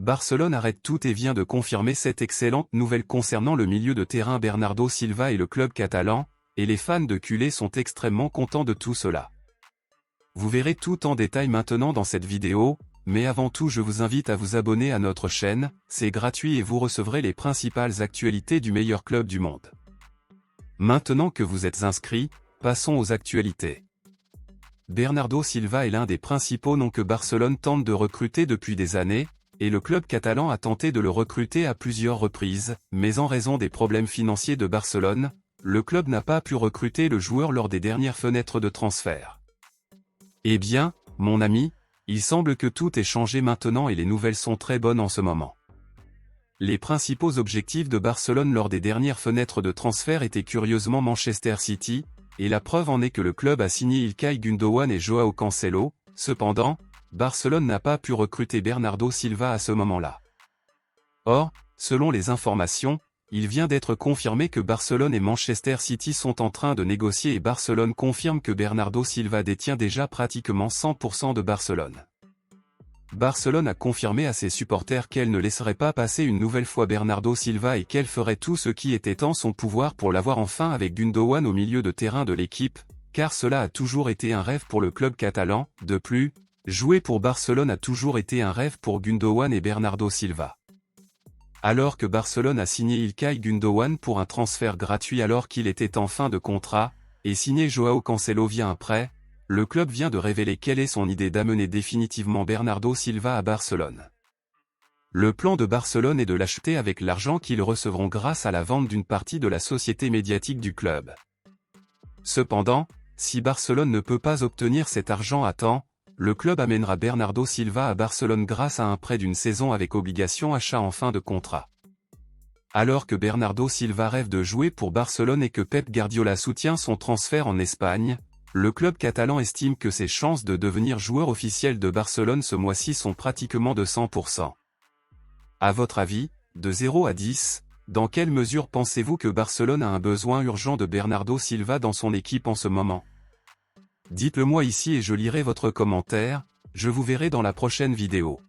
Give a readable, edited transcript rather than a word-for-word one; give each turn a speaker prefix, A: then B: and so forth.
A: Barcelone arrête tout et vient de confirmer cette excellente nouvelle concernant le milieu de terrain Bernardo Silva et le club catalan, et les fans de culé sont extrêmement contents de tout cela. Vous verrez tout en détail maintenant dans cette vidéo, mais avant tout je vous invite à vous abonner à notre chaîne, c'est gratuit et vous recevrez les principales actualités du meilleur club du monde. Maintenant que vous êtes inscrits, passons aux actualités. Bernardo Silva est l'un des principaux noms que Barcelone tente de recruter depuis des années, et le club catalan a tenté de le recruter à plusieurs reprises, mais en raison des problèmes financiers de Barcelone, le club n'a pas pu recruter le joueur lors des dernières fenêtres de transfert. Eh bien, mon ami, il semble que tout est changé maintenant et les nouvelles sont très bonnes en ce moment. Les principaux objectifs de Barcelone lors des dernières fenêtres de transfert étaient curieusement Manchester City, et la preuve en est que le club a signé Ilkay Gundogan et Joao Cancelo. Cependant, Barcelone n'a pas pu recruter Bernardo Silva à ce moment-là. Or, selon les informations, il vient d'être confirmé que Barcelone et Manchester City sont en train de négocier et Barcelone confirme que Bernardo Silva détient déjà pratiquement 100% de Barcelone. Barcelone a confirmé à ses supporters qu'elle ne laisserait pas passer une nouvelle fois Bernardo Silva et qu'elle ferait tout ce qui était en son pouvoir pour l'avoir enfin avec Gundogan au milieu de terrain de l'équipe, car cela a toujours été un rêve pour le club catalan. De plus, jouer pour Barcelone a toujours été un rêve pour Gundogan et Bernardo Silva. Alors que Barcelone a signé Ilkay Gundogan pour un transfert gratuit alors qu'il était en fin de contrat, et signé Joao Cancelo via un prêt, le club vient de révéler quelle est son idée d'amener définitivement Bernardo Silva à Barcelone. Le plan de Barcelone est de l'acheter avec l'argent qu'ils recevront grâce à la vente d'une partie de la société médiatique du club. Cependant, si Barcelone ne peut pas obtenir cet argent à temps, le club amènera Bernardo Silva à Barcelone grâce à un prêt d'une saison avec obligation achat en fin de contrat. Alors que Bernardo Silva rêve de jouer pour Barcelone et que Pep Guardiola soutient son transfert en Espagne, le club catalan estime que ses chances de devenir joueur officiel de Barcelone ce mois-ci sont pratiquement de 100%. À votre avis, de 0 à 10, dans quelle mesure pensez-vous que Barcelone a un besoin urgent de Bernardo Silva dans son équipe en ce moment? Dites-le moi ici et je lirai votre commentaire, je vous verrai dans la prochaine vidéo.